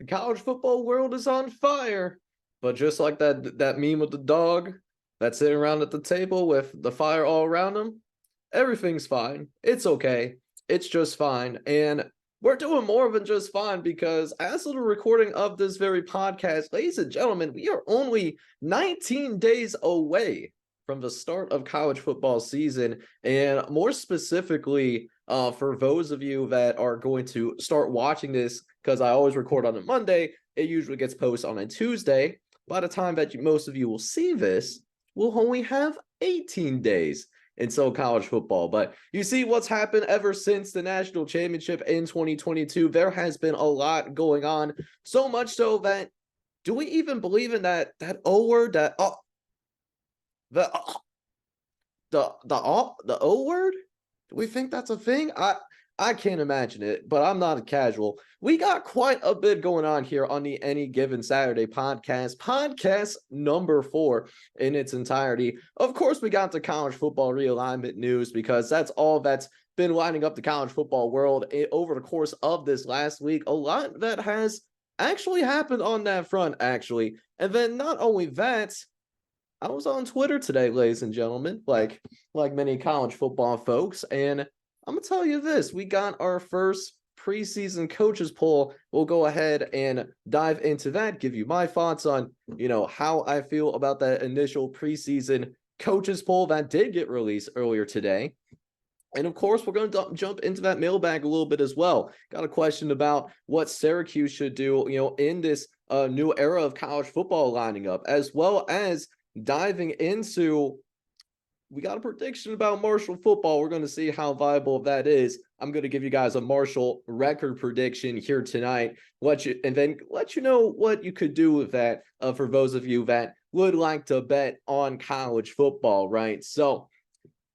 college football world is on fire. But just like that meme with the dog that's sitting around at the table with the fire all around him, everything's fine. It's okay. It's just fine. And we're doing more than just fine because as of the recording of this very podcast, ladies and gentlemen, we are only 19 days away from the start of college football season. And more specifically, for those of you that are going to start watching this, because I always record on a Monday, it usually gets posted on a Tuesday. By the time that most of you will see this, we'll only have 18 days until college football. But you see what's happened ever since the national championship in 2022. There has been a lot going on, so much so that do we even believe in that O word, the O word? Do we think that's a thing? I can't imagine it, but I'm not a casual. We got quite a bit going on here on the Any Given Saturday podcast number 4 in its entirety. Of course, we got the college football realignment news because that's all that's been lining up the college football world over the course of this last week. A lot that has actually happened on that front, actually. And then not only that, I was on Twitter today, ladies and gentlemen, like many college football folks, and I'm going to tell you this. We got our first preseason coaches poll. We'll go ahead and dive into that, give you my thoughts on, how I feel about that initial preseason coaches poll that did get released earlier today. And of course, we're going to jump into that mailbag a little bit as well. Got a question about what Syracuse should do, in this new era of college football lining up, as well as diving into, we got a prediction about Marshall football. We're going to see how viable that is. I'm going to give you guys a Marshall record prediction here tonight. And then let you know what you could do with that for those of you that would like to bet on college football, right? So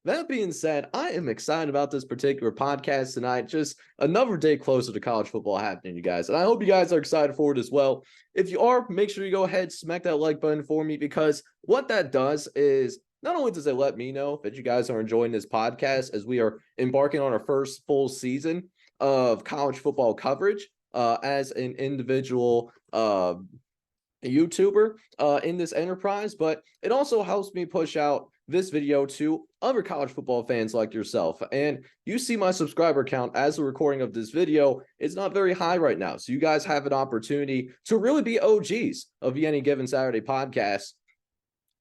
that being said, I am excited about this particular podcast tonight. Just another day closer to college football happening, you guys. And I hope you guys are excited for it as well. If you are, make sure you go ahead, smack that like button for me, because what that does is not only does it let me know that you guys are enjoying this podcast as we are embarking on our first full season of college football coverage as an individual YouTuber in this enterprise, but it also helps me push out this video to other college football fans like yourself. And you see my subscriber count as the recording of this video is not very high right now. So you guys have an opportunity to really be OGs of the Any Given Saturday podcast.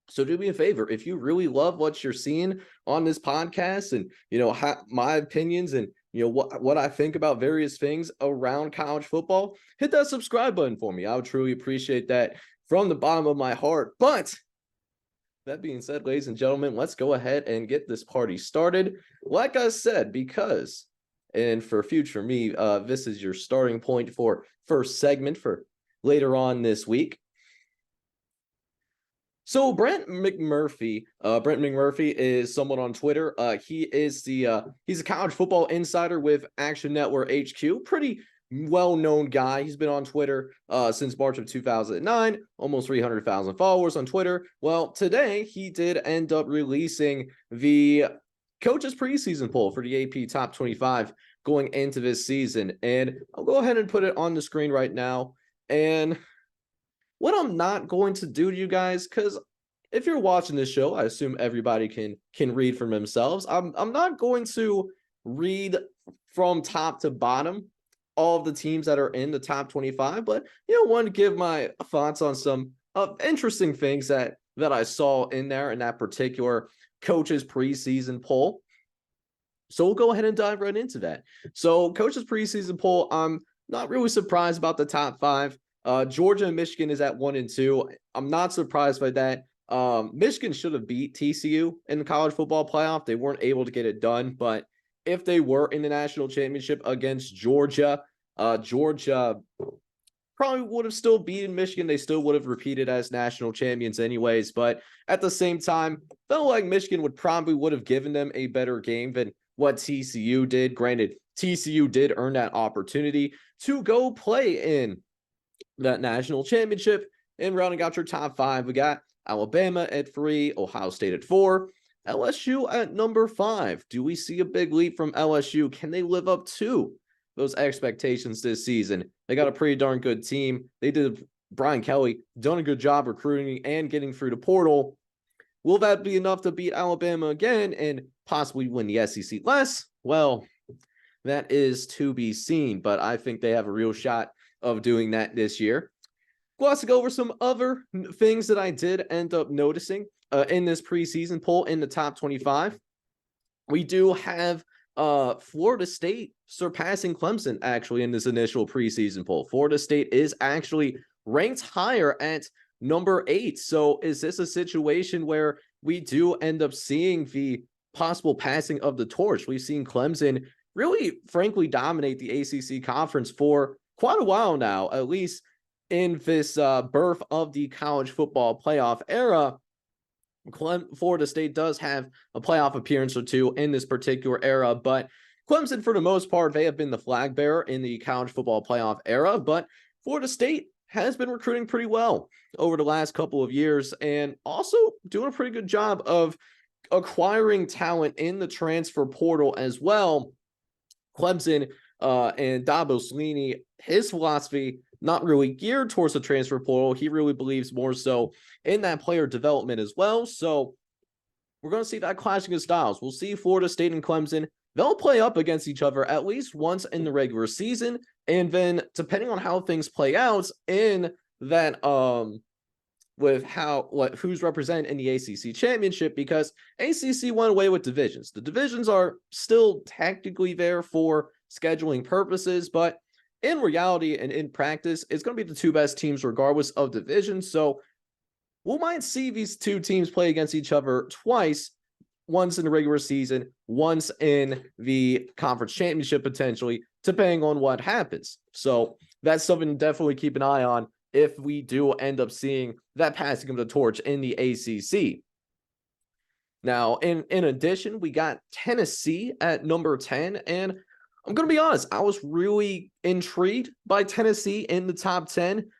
So do me a favor, if you really love what you're seeing on this podcast and, my opinions and, what I think about various things around college football, hit that subscribe button for me. I would truly appreciate that from the bottom of my heart. But that being said, ladies and gentlemen, let's go ahead and get this party started. Like I said, because, and for future me, this is your starting point for first segment for later on this week. So Brent McMurphy is someone on Twitter. He's a college football insider with Action Network HQ. Pretty well-known guy. He's been on Twitter since March of 2009, almost 300,000 followers on Twitter. Well, today he did end up releasing the coaches preseason poll for the AP Top 25 going into this season. And I'll go ahead and put it on the screen right now. And what I'm not going to do to you guys, because if you're watching this show, I assume everybody can read for themselves. I'm not going to read from top to bottom all of the teams that are in the top 25, but want to give my thoughts on some interesting things that I saw in there in that particular coaches preseason poll. So we'll go ahead and dive right into that. So coaches preseason poll, I'm not really surprised about the top 5. Georgia and Michigan is at 1 and 2. I'm not surprised by that. Michigan should have beat TCU in the college football playoff. They weren't able to get it done, but if they were in the national championship against Georgia, Georgia probably would have still beaten Michigan. They still would have repeated as national champions anyways, but at the same time, felt like Michigan would have given them a better game than what TCU did. Granted, TCU did earn that opportunity to go play in that national championship. And rounding out your top 5, we got Alabama at 3, Ohio State at 4, LSU at number 5. Do we see a big leap from LSU? Can they live up to those expectations this season. They got a pretty darn good team. They did Brian Kelly done a good job recruiting and getting through the portal. Will that be enough to beat Alabama again and possibly win the SEC less? Well, that is to be seen, but I think they have a real shot of doing that this year. We'll also go over some other things that I did end up noticing in this preseason poll in the top 25. We do have Florida State surpassing Clemson actually in this initial preseason poll. Florida State is actually ranked higher at number 8. So is this a situation where we do end up seeing the possible passing of the torch? We've seen Clemson really, frankly, dominate the ACC conference for quite a while now, at least in this birth of the college football playoff era. Florida State does have a playoff appearance or two in this particular era, but Clemson, for the most part, they have been the flag bearer in the college football playoff era, but Florida State has been recruiting pretty well over the last couple of years and also doing a pretty good job of acquiring talent in the transfer portal as well. Clemson and Dabo Swinney, his philosophy not really geared towards the transfer portal. He really believes more so in that player development as well. So we're going to see that clashing of styles. We'll see Florida State and Clemson. They'll play up against each other at least once in the regular season. And then depending on how things play out in that, with who's represented in the ACC championship, because ACC went away with divisions. The divisions are still technically there for scheduling purposes, but in reality and in practice, it's going to be the two best teams regardless of division. So we might see these two teams play against each other twice, once in the regular season, once in the conference championship potentially, depending on what happens. So that's something to definitely keep an eye on if we do end up seeing that passing of the torch in the ACC. Now, in addition, we got Tennessee at number 10, and I'm going to be honest, I was really intrigued by Tennessee in the top 10.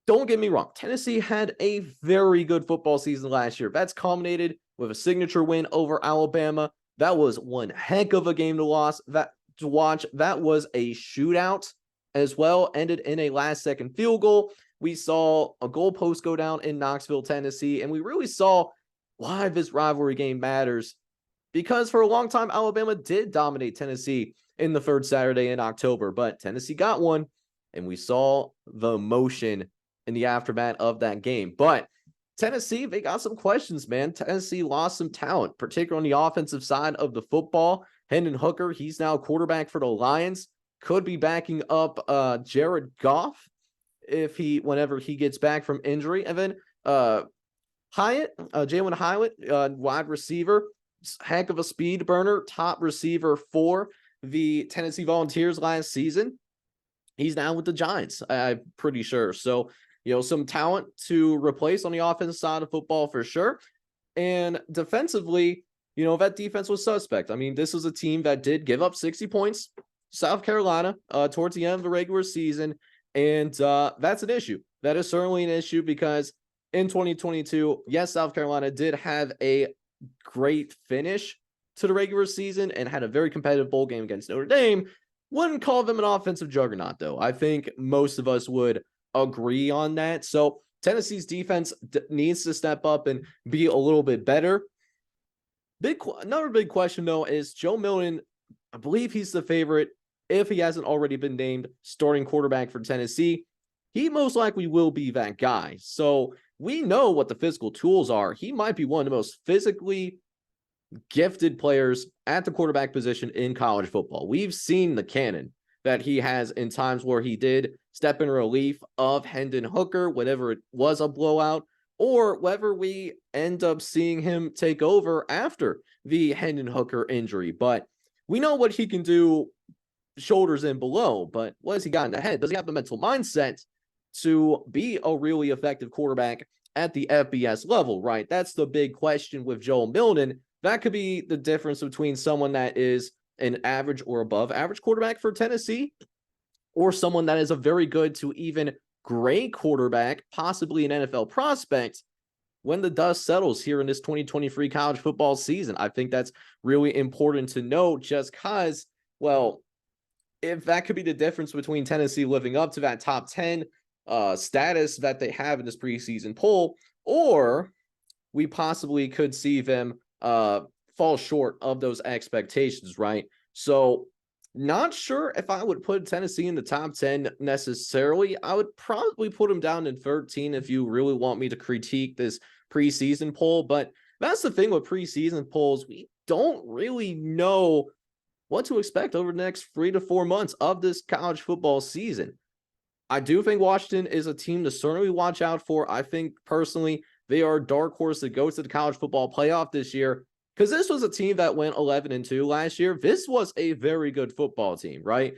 Don't get me wrong, Tennessee had a very good football season last year. That's culminated with a signature win over Alabama. That was one heck of a game to watch. That was a shootout as well, ended in a last-second field goal. We saw a goalpost go down in Knoxville, Tennessee, and we really saw why this rivalry game matters. Because for a long time, Alabama did dominate Tennessee in the third Saturday in October, but Tennessee got one, and we saw the emotion in the aftermath of that game. But Tennessee, they got some questions, man. Tennessee lost some talent, particularly on the offensive side of the football. Hendon Hooker, he's now quarterback for the Lions, could be backing up Jared Goff whenever he gets back from injury. And then Jalen Hyatt, wide receiver, heck of a speed burner, top receiver for the Tennessee Volunteers last season. He's now with the Giants, I'm pretty sure. So, some talent to replace on the offensive side of football for sure. And defensively, that defense was suspect. I mean, this was a team that did give up 60 points, South Carolina, towards the end of the regular season. And that's an issue. That is certainly an issue because in 2022, yes, South Carolina did have a great finish to the regular season and had a very competitive bowl game against Notre Dame. Wouldn't call them an offensive juggernaut, though. I think most of us would agree on that. So Tennessee's defense needs to step up and be a little bit better. Another big question, though, is Joe Milton. I believe he's the favorite, if he hasn't already been named starting quarterback for Tennessee. He most likely will be that guy. So we know what the physical tools are. He might be one of the most physically gifted players at the quarterback position in college football. We've seen the cannon that he has in times where he did step in relief of Hendon Hooker, whenever it was a blowout, or whether we end up seeing him take over after the Hendon Hooker injury. But we know what he can do shoulders and below, but what has he got in the head? Does he have the mental mindset to be a really effective quarterback at the FBS level, right? That's the big question with Joel Milton. That could be the difference between someone that is an average or above average quarterback for Tennessee or someone that is a very good to even great quarterback, possibly an NFL prospect, when the dust settles here in this 2023 college football season. I think that's really important to note just because, well, if that could be the difference between Tennessee living up to that top 10 status that they have in this preseason poll, or we possibly could see them fall short of those expectations, right? So not sure if I would put Tennessee in the top 10 necessarily. I would probably put them down in 13 if you really want me to critique this preseason poll. But that's the thing with preseason polls. We don't really know what to expect over the next 3 to 4 months of this college football season. I do think Washington is a team to certainly watch out for. I think personally they are a dark horse that goes to the college football playoff this year, because this was a team that went 11-2 last year. This was a very good football team, right?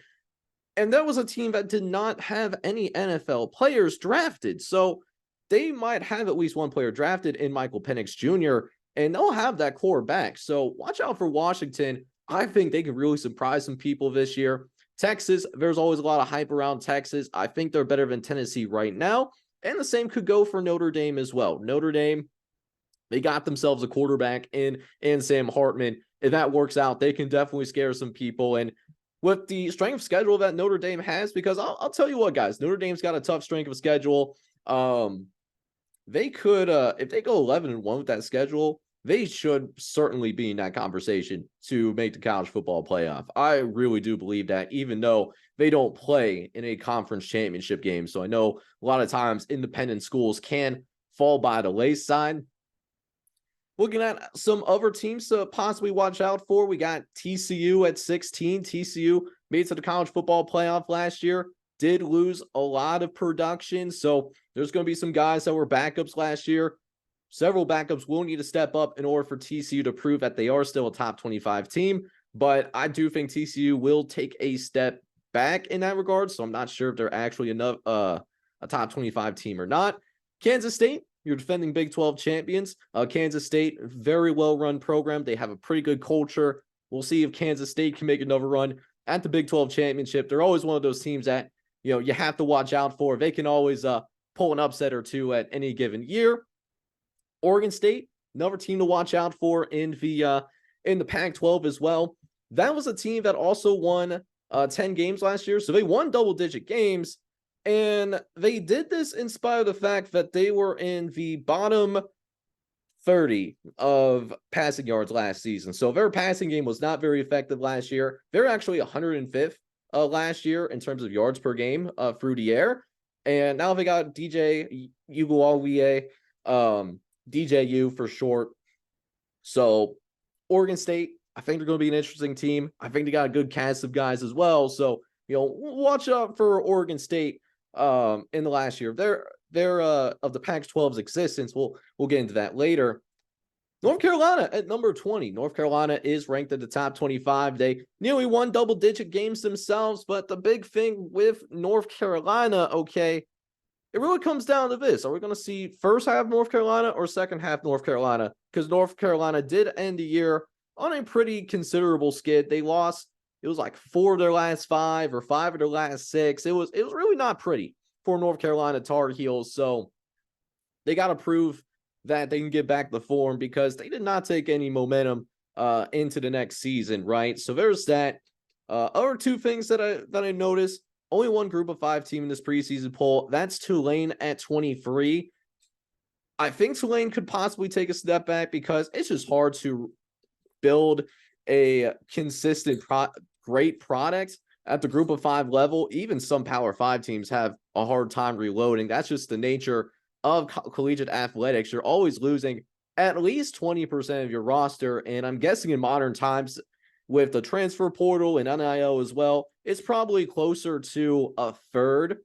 And that was a team that did not have any NFL players drafted. So they might have at least one player drafted in Michael Penix Jr., and they'll have that core back. So watch out for Washington. I think they can really surprise some people this year. Texas, there's always a lot of hype around Texas. I think they're better than Tennessee right now. And the same could go for Notre Dame as well. Notre Dame, they got themselves a quarterback in Sam Hartman. If that works out, they can definitely scare some people. And with the strength of schedule that Notre Dame has, because I'll tell you what, guys, Notre Dame's got a tough strength of schedule. They could, if they go 11-1 with that schedule, they should certainly be in that conversation to make the college football playoff. I really do believe that, even though they don't play in a conference championship game. So I know a lot of times independent schools can fall by the wayside. Looking at some other teams to possibly watch out for, we got TCU at 16. TCU made it to the college football playoff last year, did lose a lot of production. So there's going to be some guys that were backups last year. Several backups will need to step up in order for TCU to prove that they are still a top 25 team. But I do think TCU will take a step back in that regard. So I'm not sure if they're actually enough a top 25 team or not. Kansas State, your defending Big 12 champions. Kansas State, very well-run program. They have a pretty good culture. We'll see if Kansas State can make another run at the Big 12 championship. They're always one of those teams that, you have to watch out for. They can always pull an upset or two at any given year. Oregon State, another team to watch out for in the Pac-12 as well. That was a team that also won 10 games last year. So they won double-digit games. And they did this in spite of the fact that they were in the bottom 30 of passing yards last season. So their passing game was not very effective last year. They're actually 105th last year in terms of yards per game through the air. And now they got DJ Ugualie, DJU for short. So Oregon State, I think they're going to be an interesting team. I think they got a good cast of guys as well. So, watch out for Oregon State in the last year. They're of the Pac-12's existence. We'll get into that later. North Carolina at number 20. North Carolina is ranked at the top 25. They nearly won double-digit games themselves, but the big thing with North Carolina, okay, it really comes down to this. Are we going to see first half North Carolina or second half North Carolina? Because North Carolina did end the year on a pretty considerable skid. They lost, it was like 4 of their last 5 or 5 of their last 6. It was really not pretty for North Carolina Tar Heels. So they got to prove that they can get back the form, because they did not take any momentum into the next season, right? So there's that. Other two things that I noticed. Only one group of 5 team in this preseason poll. That's Tulane at 23. I think Tulane could possibly take a step back, because it's just hard to build a consistent great product at the group of 5 level. Even some Power 5 teams have a hard time reloading. That's just the nature of collegiate athletics. You're always losing at least 20% of your roster. And I'm guessing in modern times, with the transfer portal and NIL as well, it's probably closer to a third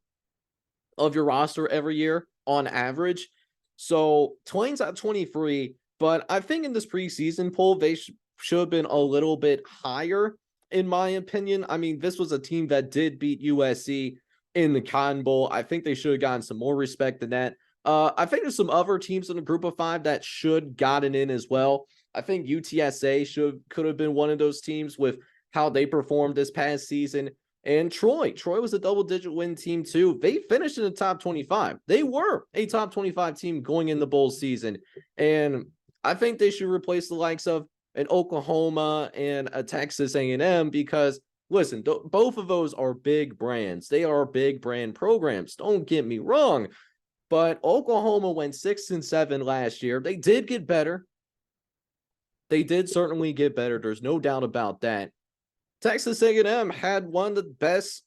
of your roster every year on average. So Tulane's at 23, but I think in this preseason poll, they should have been a little bit higher, in my opinion. I mean, this was a team that did beat USC in the Cotton Bowl. I think they should have gotten some more respect than that. I think there's some other teams in the group of 5 that should gotten in as well. I think UTSA could have been one of those teams with how they performed this past season. And Troy was a double-digit win team too. They finished in the top 25. They were a top 25 team going in the bowl season. And I think they should replace the likes of an Oklahoma and a Texas A&M, because listen, both of those are big brands. They are big brand programs. Don't get me wrong. But Oklahoma went 6-7 last year. They did get better. They did certainly get better. There's no doubt about that. Texas A&M had one of the best.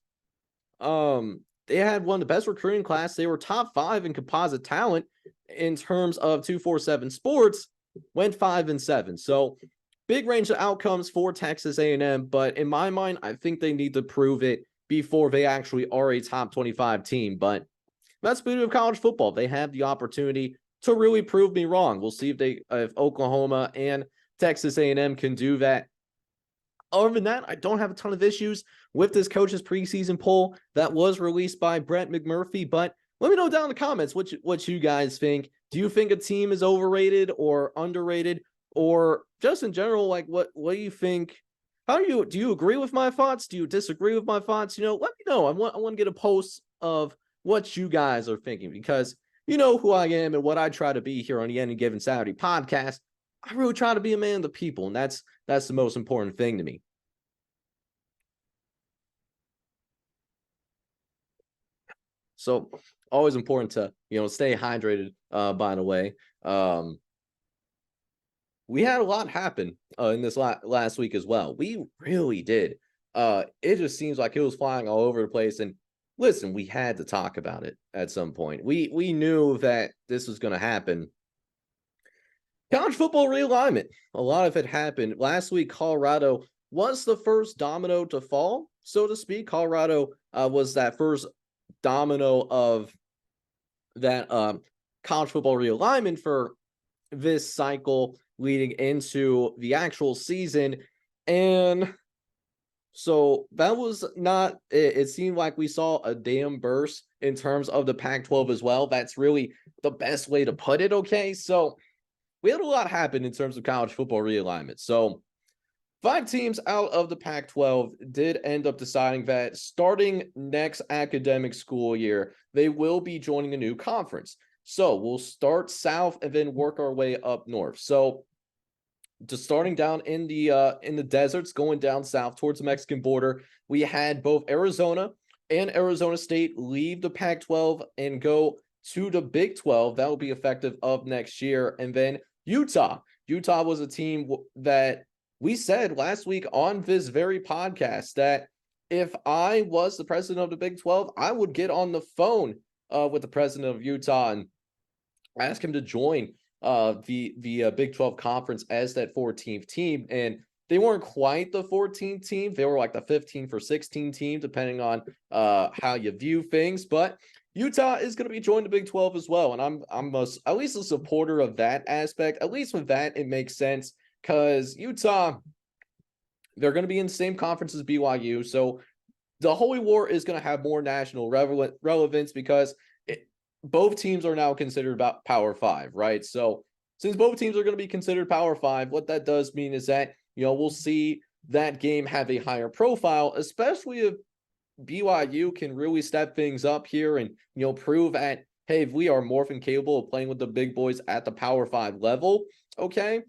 They had one of the best recruiting class. They were top 5 in composite talent in terms of 247 sports. Went 5-7. So big range of outcomes for Texas A&M. But in my mind, I think they need to prove it before they actually are a top 25 team. But that's the beauty of college football. They have the opportunity to really prove me wrong. We'll see if Oklahoma and Texas A&M can do that. Other than that, I don't have a ton of issues with this coach's preseason poll that was released by Brett McMurphy. But let me know down in the comments what you guys think. Do you think a team is overrated or underrated, or just in general, like what do you think? Do you agree with my thoughts? Do you disagree with my thoughts? Let me know. I want to get a post of what you guys are thinking, because you know who I am and what I try to be here on the Any Given Saturday podcast. I really try to be a man of the people, and that's the most important thing to me. So always important to stay hydrated. By the way, we had a lot happen in this last week as well. We really did. It just seems like it was flying all over the place. And listen, we had to talk about it at some point. We knew that this was going to happen. College football realignment. A lot of it happened last week. Colorado was the first domino to fall, so to speak. Colorado was that first domino of that college football realignment for this cycle leading into the actual season. And so that was not it. Seemed like we saw a damn burst in terms of the Pac-12 as well. That's really the best way to put it. Okay, so we had a lot happen in terms of college football realignment. So 5 teams out of the Pac-12 did end up deciding that starting next academic school year, they will be joining a new conference. So we'll start south and then work our way up north. So just starting down in the deserts, going down south towards the Mexican border, we had both Arizona and Arizona State leave the Pac-12 and go to the Big 12. That will be effective of next year. And then Utah. Utah was a team that we said last week on this very podcast that if I was the president of the Big 12, I would get on the phone with the president of Utah and ask him to join the Big 12 conference as that 14th team. And they weren't quite the 14th team. They were like the 15th or 16th team, depending on how you view things. But Utah is going to be joining the Big 12 as well. And I'm at least a supporter of that aspect. At least with that, it makes sense because Utah, they're going to be in the same conference as BYU. So the Holy War is going to have more national relevance because both teams are now considered about Power 5, right? So since both teams are going to be considered Power 5, what that does mean is that, we'll see that game have a higher profile, especially if BYU can really step things up here and, prove that, hey, if we are more than capable of playing with the big boys at the Power 5 level, okay?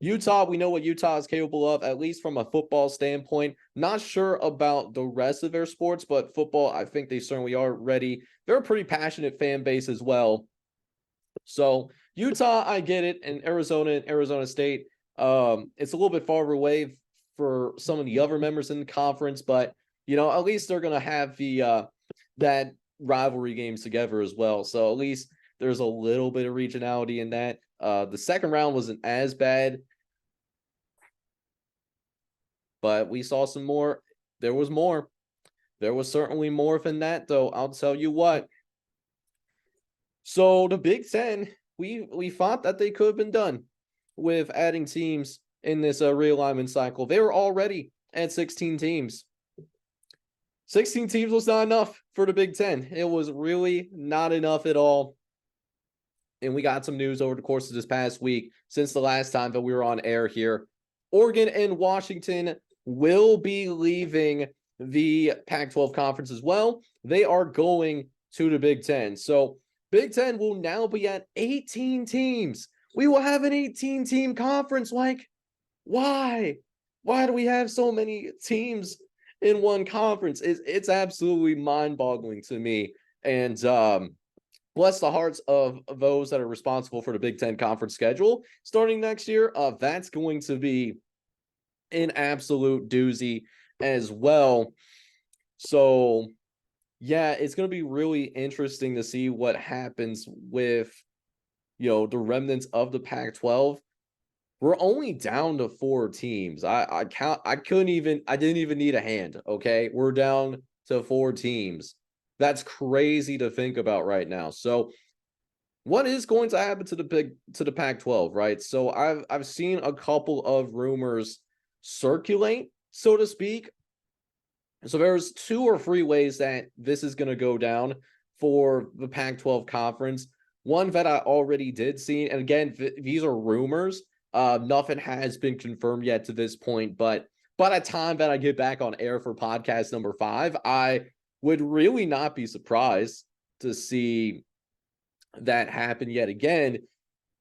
Utah, we know what Utah is capable of, at least from a football standpoint. Not sure about the rest of their sports, but football, I think they certainly are ready. They're a pretty passionate fan base as well. So Utah, I get it, and Arizona State, it's a little bit farther away for some of the other members in the conference, but at least they're gonna have the that rivalry games together as well. So at least there's a little bit of regionality in that. The second round wasn't as bad, but we saw some more. There was more. There was certainly more than that, though. I'll tell you what. So the Big Ten, we thought that they could have been done with adding teams in this realignment cycle. They were already at 16 teams. 16 teams was not enough for the Big Ten. It was really not enough at all. And we got some news over the course of this past week since the last time that we were on air here. Oregon and Washington will be leaving the Pac-12 conference as well. They are going to the Big Ten. So Big Ten will now be at 18 teams. We will have an 18-team conference. Like, why? Why do we have so many teams in one conference. It's absolutely mind-boggling to me. And bless the hearts of those that are responsible for the Big Ten conference schedule starting next year. That's going to be an absolute doozy as well. So yeah, it's going to be really interesting to see what happens with, the remnants of the Pac-12. We're only down to 4 teams. I didn't even need a hand. Okay. We're down to 4 teams. That's crazy to think about right now. So what is going to happen to the Pac-12, right? So I've seen a couple of rumors circulate, so to speak. So there's 2 or 3 ways that this is going to go down for the Pac-12 conference. One that I already did see, and again, these are rumors. Nothing has been confirmed yet to this point, but by the time that I get back on air for podcast number 5, I would really not be surprised to see that happen yet again,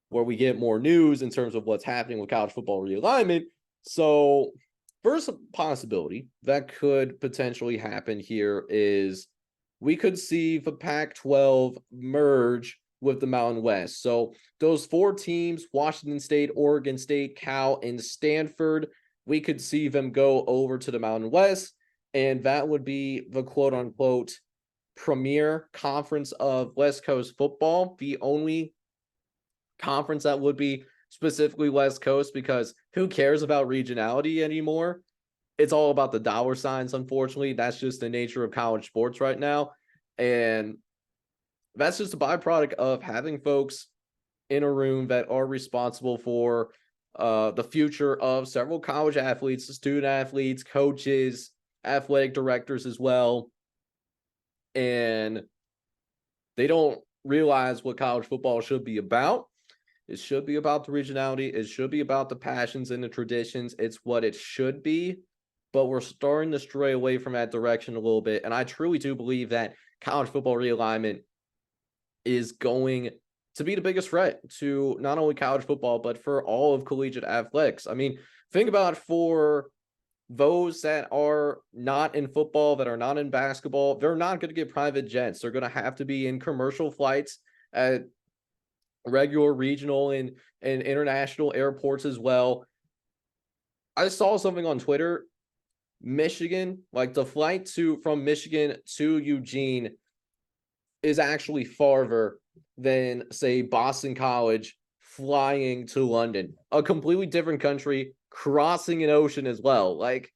where we get more news in terms of what's happening with college football realignment. So first possibility that could potentially happen here is we could see the Pac-12 merge with the Mountain West. So those 4 teams, Washington State, Oregon State, Cal, and Stanford, we could see them go over to the Mountain West, and that would be the quote-unquote premier conference of West Coast football, the only conference that would be specifically West Coast, because who cares about regionality anymore? It's all about the dollar signs, unfortunately. That's just the nature of college sports right now. And that's just a byproduct of having folks in a room that are responsible for the future of several college athletes, student athletes, coaches, athletic directors as well. And they don't realize what college football should be about. It should be about the regionality. It should be about the passions and the traditions. It's what it should be. But we're starting to stray away from that direction a little bit. And I truly do believe that college football realignment is going to be the biggest threat to not only college football, but for all of collegiate athletics. I mean, think about for those that are not in football, that are not in basketball, they're not going to get private jets. They're going to have to be in commercial flights at regular regional and international airports as well. I saw something on Twitter. Michigan, like the flight from Michigan to Eugene is actually farther than, say, Boston College flying to London, a completely different country, crossing an ocean as well. Like,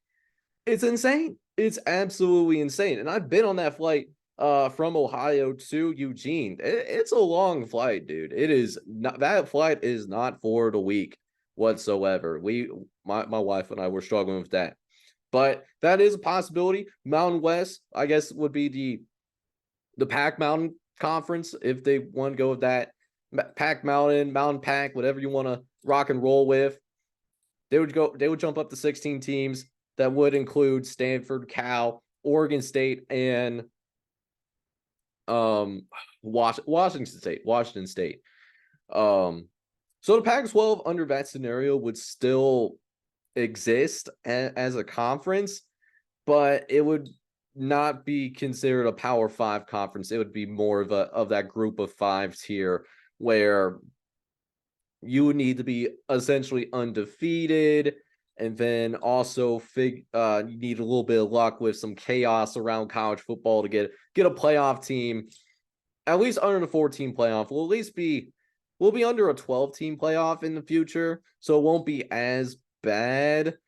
it's insane. It's absolutely insane. And I've been on that flight from Ohio to Eugene. It's a long flight, dude. It is not, that flight is not for the weak whatsoever. My wife and I were struggling with that. But that is a possibility. Mountain West, I guess, would be the Pac Mountain Conference if they want to go with that. Pac Mountain, Mountain Pac, whatever you want to rock and roll with. They would jump up to 16 teams. That would include Stanford, Cal, Oregon State, and Washington State. So the Pac-12 under that scenario would still exist as a conference, but it would not be considered a Power 5 conference. It would be more of that group of 5 tier where you would need to be essentially undefeated, and then also you need a little bit of luck with some chaos around college football to get a playoff team, at least under the 14 playoff. We'll be under a 12-team playoff in the future, so it won't be as bad.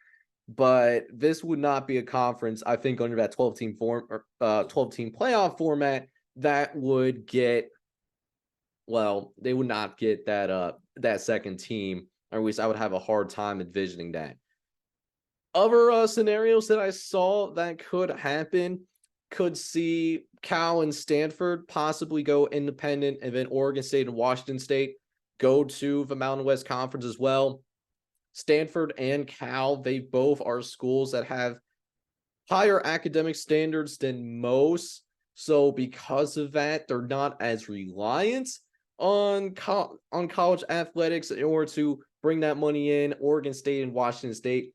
But this would not be a conference, I think, under that 12-team 12-team playoff format that would get, well, they would not get that second team, or at least I would have a hard time envisioning that. Other scenarios that I saw that could happen, could see Cal and Stanford possibly go independent, and then Oregon State and Washington State go to the Mountain West Conference as well. Stanford and Cal, they both are schools that have higher academic standards than most. So because of that, they're not as reliant on college athletics in order to bring that money in. Oregon State and Washington State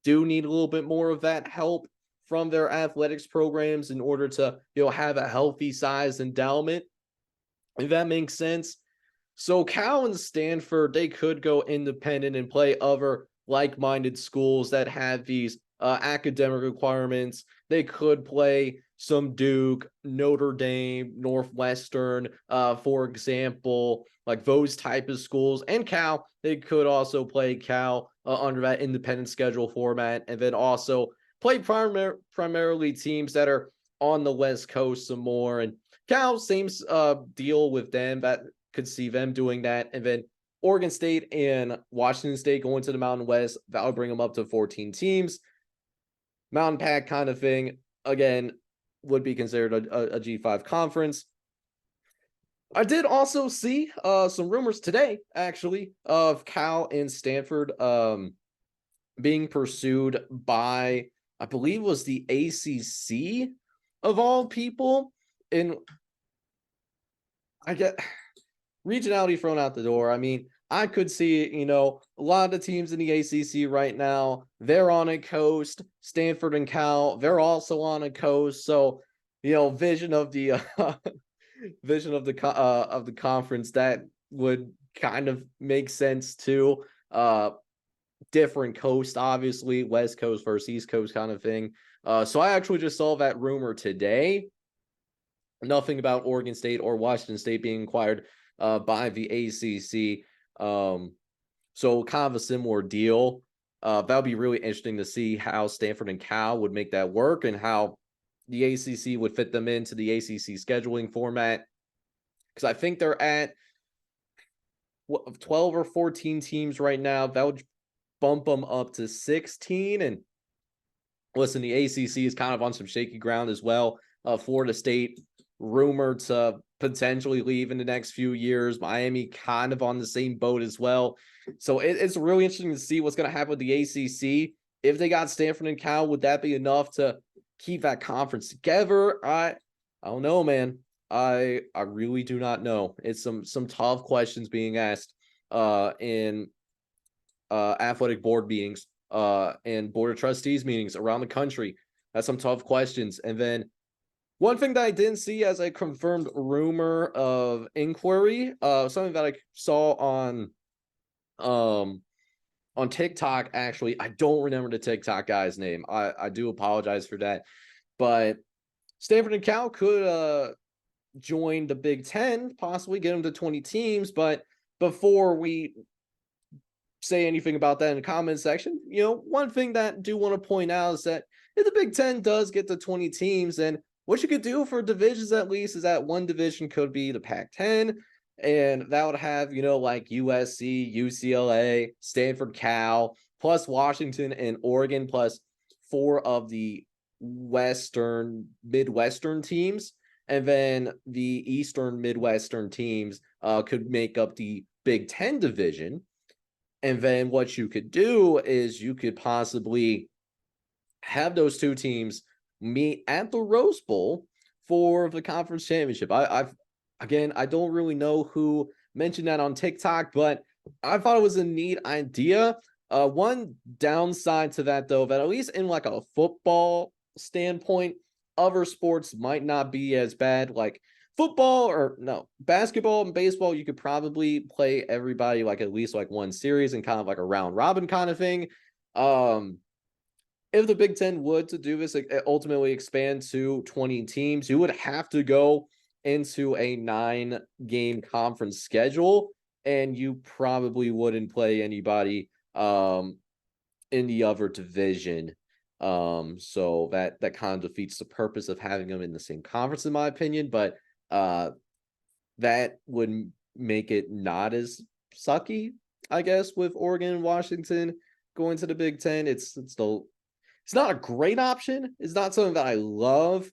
do need a little bit more of that help from their athletics programs in order to, have a healthy size endowment, if that makes sense. So Cal and Stanford, they could go independent and play other like-minded schools that have these academic requirements. They could play some Duke, Notre Dame, Northwestern, for example, like those type of schools. And Cal, they could also play Cal under that independent schedule format, and then also play primarily teams that are on the West Coast some more. And Cal, same deal with them. That could see them doing that. And then Oregon State and Washington State going to the Mountain West. That would bring them up to 14 teams. Mountain Pack kind of thing, again, would be considered a G5 conference. I did also see some rumors today, actually, of Cal and Stanford being pursued by, I believe it was the ACC of all people. And I get regionality thrown out the door. I mean, I could see, a lot of the teams in the ACC right now, they're on a coast. Stanford and Cal, they're also on a coast. So, vision of the of the conference, that would kind of make sense too. Different coast, obviously, West Coast versus East Coast kind of thing. So I actually just saw that rumor today. Nothing about Oregon State or Washington State being acquired by the ACC. So kind of a similar deal. That would be really interesting to see how Stanford and Cal would make that work, and how the ACC would fit them into the ACC scheduling format. Because I think they're at 12 or 14 teams right now. That would bump them up to 16. And listen, the ACC is kind of on some shaky ground as well. Florida State rumored to potentially leave in the next few years. Miami kind of on the same boat as well. So it's really interesting to see what's going to happen with the ACC. If they got Stanford and Cal, would that be enough to keep that conference together? I don't know, man. I really do not know. It's some tough questions being asked in athletic board meetings and board of trustees meetings around the country. That's some tough questions. And then one thing that I didn't see as a confirmed rumor of inquiry, something that I saw on TikTok, actually. I don't remember the TikTok guy's name. I do apologize for that. But Stanford and Cal could join the Big Ten, possibly get them to 20 teams. But before we say anything about that in the comment section, one thing that I do want to point out is that if the Big Ten does get to 20 teams, then what you could do for divisions at least is that one division could be the Pac-10, and that would have, like USC, UCLA, Stanford, Cal, plus Washington and Oregon, plus 4 of the Midwestern teams. And then the Eastern Midwestern teams could make up the Big Ten division. And then what you could do is you could possibly have those 2 teams meet at the Rose Bowl for the conference championship. I don't really know who mentioned that on TikTok, but I thought it was a neat idea. One downside to that, though, that at least in like a football standpoint, other sports might not be as bad. Like football, or no, basketball and baseball, you could probably play everybody like at least like one series and kind of like a round robin kind of thing. If the Big Ten would to do this, ultimately expand to 20 teams, you would have to go into a 9-game conference schedule, and you probably wouldn't play anybody in the other division. So that kind of defeats the purpose of having them in the same conference, in my opinion. But that would make it not as sucky, I guess, with Oregon and Washington going to the Big Ten. It's not a great option. It's not something that I love,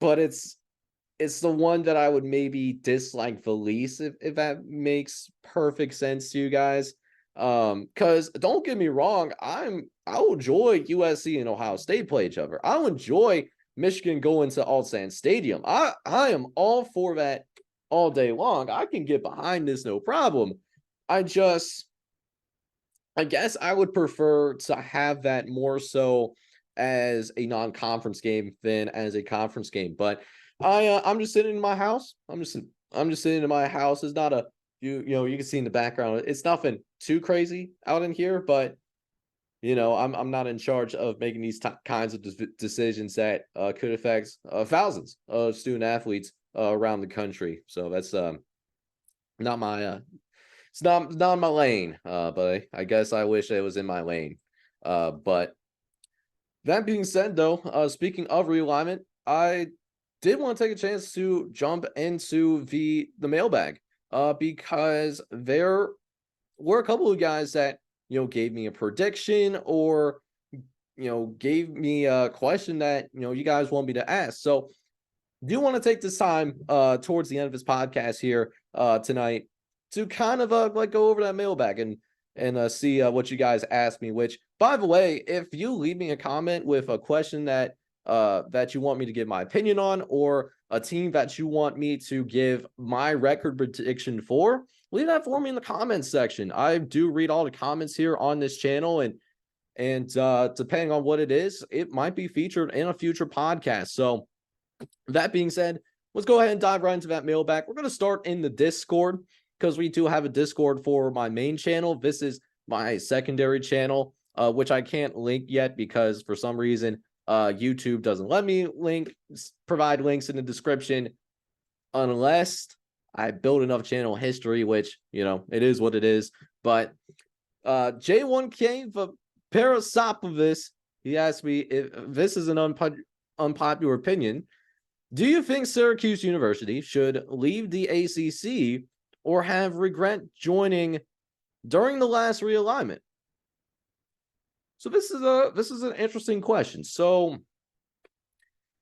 but it's the one that I would maybe dislike the least, if that makes perfect sense to you guys. Because don't get me wrong, I'll enjoy USC and Ohio State play each other. I'll enjoy Michigan going to Altstadt Stadium. I am all for that all day long. I can get behind this, no problem. I guess I would prefer to have that more so as a non-conference game than as a conference game. But I'm just sitting in my house. I'm just sitting in my house. It's not a you can see in the background. It's nothing too crazy out in here, but I'm not in charge of making these kinds of decisions that could affect thousands of student athletes around the country. So that's not my it's not my lane. But I guess I wish it was in my lane. But that being said, though, speaking of realignment, I did want to take a chance to jump into the mailbag because there were a couple of guys that gave me a prediction or gave me a question that you guys want me to ask. So do want to take this time towards the end of this podcast here tonight to kind of like go over that mailbag and see what you guys asked me. Which, by the way, if you leave me a comment with a question that you want me to give my opinion on, or a team that you want me to give my record prediction for, leave that for me in the comments section. I do read all the comments here on this channel, and depending on what it is, it might be featured in a future podcast. So that being said, let's go ahead and dive right into that mailbag. We're going to start in the Discord because we do have a Discord for my main channel. This is my secondary channel, which I can't link yet because for some reason YouTube doesn't let me provide links in the description unless I build enough channel history, which, it is what it is. But J1K Parasopovis, he asked me if this is an unpopular opinion. Do you think Syracuse University should leave the ACC or have regret joining during the last realignment? So this is an interesting question. So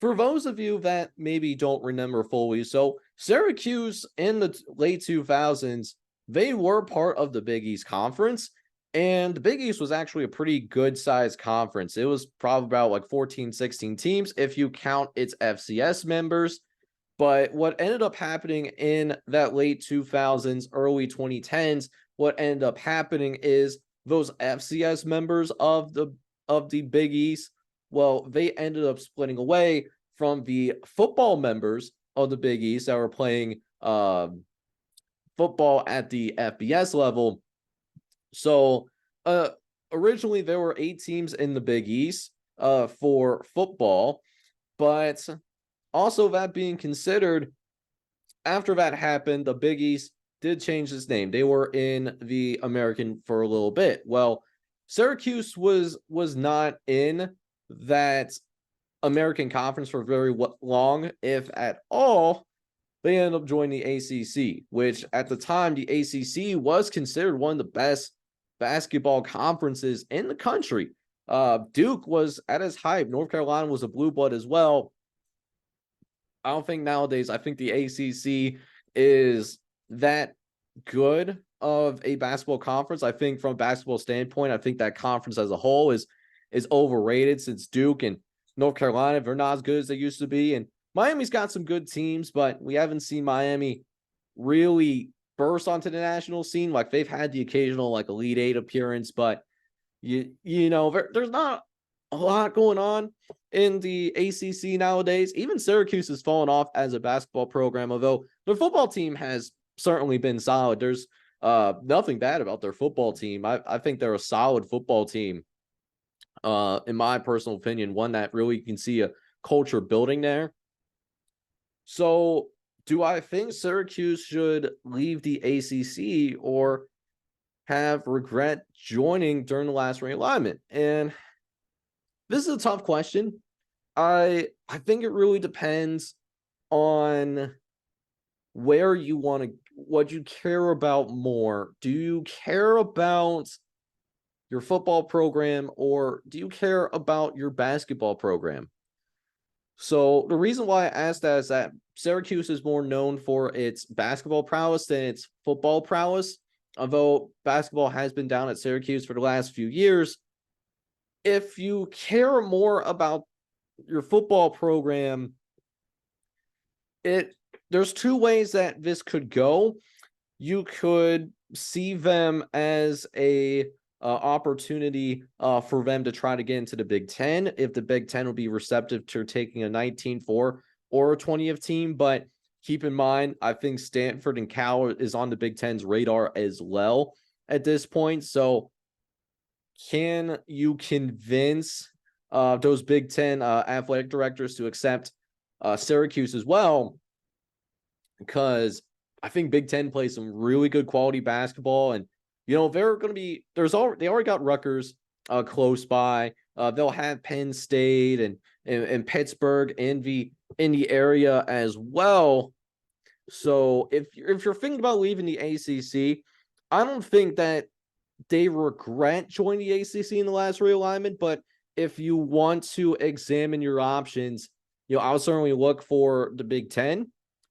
for those of you that maybe don't remember fully, so Syracuse in the late 2000s, they were part of the Big East Conference, and the Big East was actually a pretty good sized conference. It was probably about like 14, 16 teams if you count its FCS members. But what ended up happening in that late 2000s, early 2010s, what ended up happening is those FCS members of the Big East, well, they ended up splitting away from the football members of the Big East that were playing football at the FBS level. So originally there were 8 teams in the Big East for football, but also that being considered, after that happened, the Big East did change its name. They were in the American for a little bit. Well, Syracuse was not in that American conference for very long, if at all. They ended up joining the ACC, which at the time, the ACC was considered one of the best basketball conferences in the country. Duke was at its hype. North Carolina was a blue blood as well. I don't think nowadays, I think the ACC is that good of a basketball conference. I think from a basketball standpoint, I think that conference as a whole is overrated, since Duke and North Carolina, they're not as good as they used to be. And Miami's got some good teams, but we haven't seen Miami really burst onto the national scene. Like, they've had the occasional like Elite Eight appearance, but there's not a lot going on in the ACC nowadays. Even Syracuse has fallen off as a basketball program, although their football team has certainly been solid. There's nothing bad about their football team. I think they're a solid football team. In my personal opinion, one that really can see a culture building there. So do I think Syracuse should leave the ACC or have regret joining during the last realignment? And this is a tough question. I think it really depends on where you want to, what you care about more. Do you care about your football program, or do you care about your basketball program? So the reason why I asked that is that Syracuse is more known for its basketball prowess than its football prowess. Although basketball has been down at Syracuse for the last few years, if you care more about your football program, there's 2 ways that this could go. You could see them as a opportunity for them to try to get into the Big Ten, if the Big Ten will be receptive to taking a 19-4 or a 20th team. But keep in mind, I think Stanford and Cal is on the Big Ten's radar as well at this point. So can you convince those Big Ten athletic directors to accept Syracuse as well? Because I think Big Ten plays some really good quality basketball, and they're going to be they already got Rutgers close by. They'll have Penn State and Pittsburgh in the area as well. So if you're thinking about leaving the ACC, I don't think that they regret joining the ACC in the last realignment. But if you want to examine your options, I'll certainly look for the Big Ten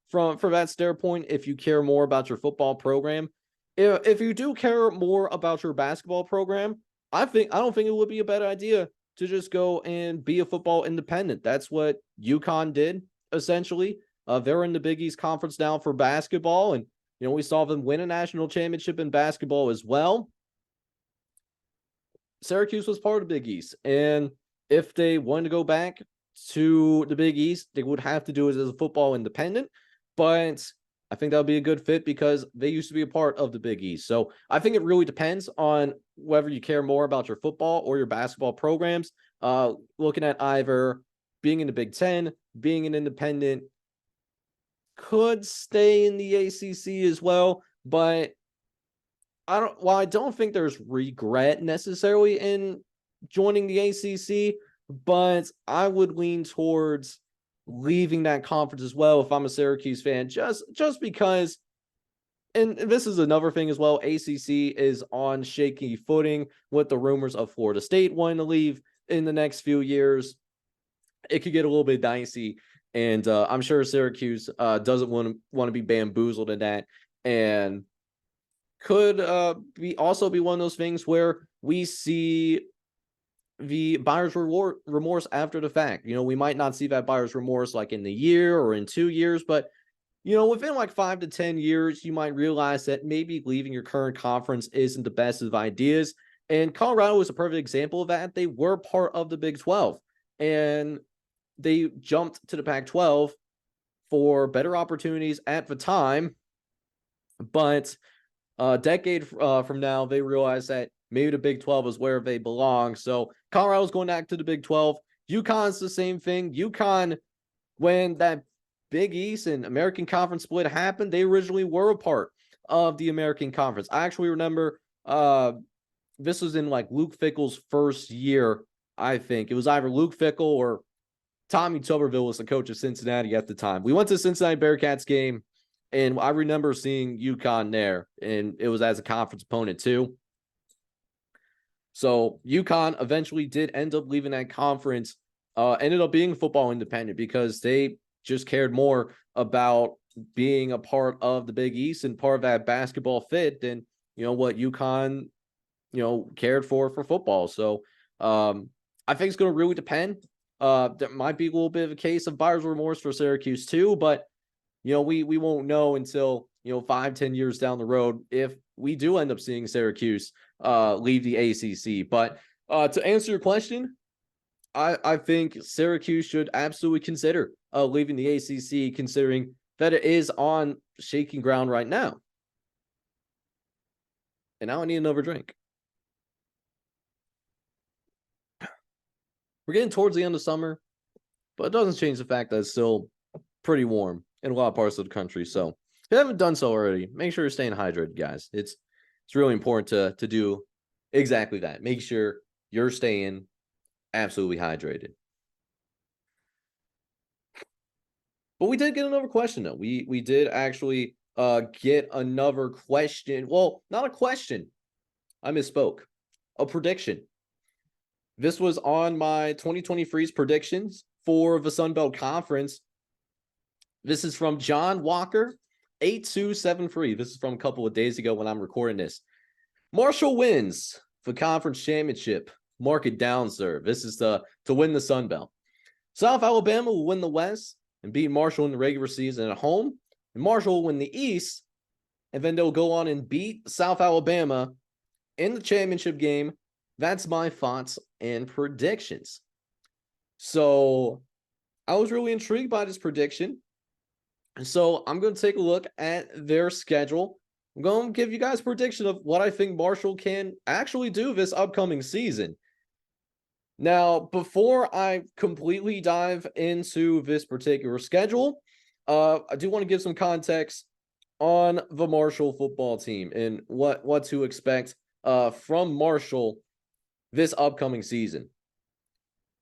from that standpoint. If you care more about your football program, if you do care more about your basketball program, I don't think it would be a bad idea to just go and be a football independent. That's what UConn did essentially. They're in the Big East Conference now for basketball, and we saw them win a national championship in basketball as well. Syracuse was part of the Big East, and if they wanted to go back to the Big East, they would have to do it as a football independent. But I think that would be a good fit because they used to be a part of the Big East. So I think it really depends on whether you care more about your football or your basketball programs. Looking at either being in the Big Ten, being an independent, could stay in the ACC as well, but I don't think there's regret necessarily in joining the ACC, but I would lean towards leaving that conference as well if I'm a Syracuse fan, just because, and this is another thing as well, ACC is on shaky footing with the rumors of Florida State wanting to leave in the next few years. It could get a little bit dicey, and I'm sure Syracuse doesn't want to be bamboozled in that, and could also be one of those things where we see the buyer's remorse after the fact. We might not see that buyer's remorse like in the year or in 2 years, but within like 5 to 10 years, you might realize that maybe leaving your current conference isn't the best of ideas. And Colorado is a perfect example of that. They were part of the Big 12, and they jumped to the Pac-12 for better opportunities at the time. But a decade from now, they realize that maybe the Big 12 is where they belong. So Colorado's going back to the Big 12. UConn's the same thing. UConn, when that Big East and American Conference split happened, they originally were a part of the American Conference. I actually remember this was in like Luke Fickell's first year, I think. It was either Luke Fickell or Tommy Tuberville was the coach of Cincinnati at the time. We went to the Cincinnati Bearcats game, and I remember seeing UConn there, and it was as a conference opponent too. So UConn eventually did end up leaving that conference, ended up being football independent because they just cared more about being a part of the Big East and part of that basketball fit than, what UConn, cared for football. So I think it's going to really depend. There might be a little bit of a case of buyer's remorse for Syracuse too, but we won't know until 5-10 years down the road if we do end up seeing Syracuse leave the ACC. But to answer your question, I think Syracuse should absolutely consider leaving the ACC, considering that it is on shaky ground right now. And now I need another drink. We're getting towards the end of summer, but it doesn't change the fact that it's still pretty warm in a lot of parts of the country. So if you haven't done so already, make sure you're staying hydrated, guys. It's really important to do exactly that. Make sure you're staying absolutely hydrated. But we did get another question, though. We did actually get another question. Well, not a question. I misspoke. A prediction. This was on my 2023's predictions for the Sun Belt Conference. This is from John Walker, 8273. This is from a couple of days ago when I'm recording this. Marshall wins the conference championship. Mark it down, sir. This is to win the Sun Belt. South Alabama will win the West and beat Marshall in the regular season at home. And Marshall will win the East, and then they'll go on and beat South Alabama in the championship game. That's my thoughts and predictions. So I was really intrigued by this prediction. So I'm going to take a look at their schedule. I'm going to give you guys a prediction of what I think Marshall can actually do this upcoming season. Now, before I completely dive into this particular schedule, I do want to give some context on the Marshall football team and what to expect from Marshall this upcoming season.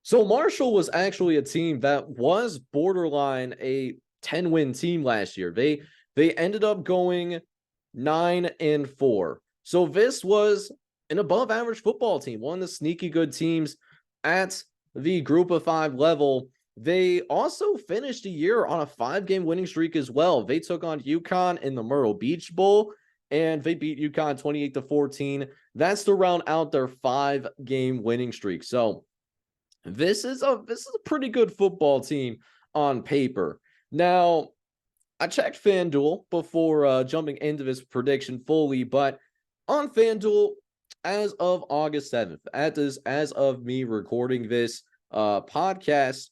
So Marshall was actually a team that was borderline a 10-win team last year. They ended up going 9-4. So this was an above average football team, one of the sneaky good teams at the group of 5 level. They also finished a year on a 5-game winning streak as well. They took on UConn in the Myrtle Beach Bowl, and they beat UConn 28-14. That's to round out their 5-game winning streak. So this is a pretty good football team on paper. Now, I checked FanDuel before jumping into this prediction fully, but on FanDuel, as of August 7th, as of me recording this podcast,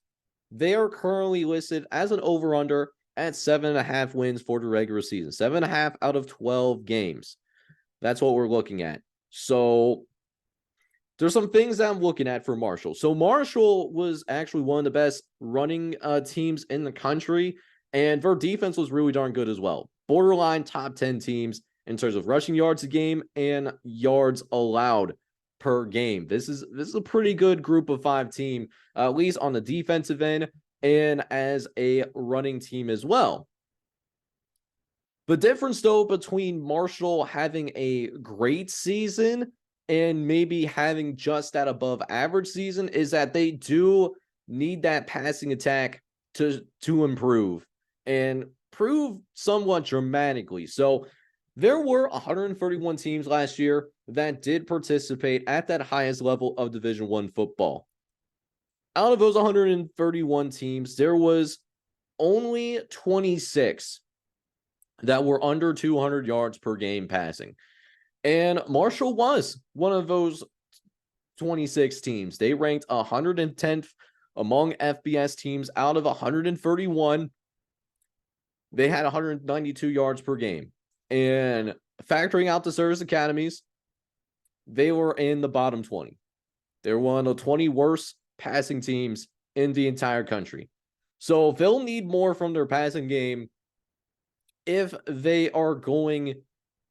they are currently listed as an over-under at 7.5 wins for the regular season. 7.5 out of 12 games. That's what we're looking at. So there's some things that I'm looking at for Marshall. So Marshall was actually one of the best running teams in the country, and their defense was really darn good as well. Borderline top 10 teams in terms of rushing yards a game and yards allowed per game. This is a pretty good group of 5 team, at least on the defensive end and as a running team as well. The difference, though, between Marshall having a great season and maybe having just that above average season is that they do need that passing attack to improve and prove somewhat dramatically. So there were 131 teams last year that did participate at that highest level of Division I football. Out of those 131 teams, there was only 26 that were under 200 yards per game passing. And Marshall was one of those 26 teams. They ranked 110th among FBS teams out of 131. They had 192 yards per game. And factoring out the service academies, they were in the bottom 20. They're one of the 20 worst passing teams in the entire country. So they'll need more from their passing game if they are going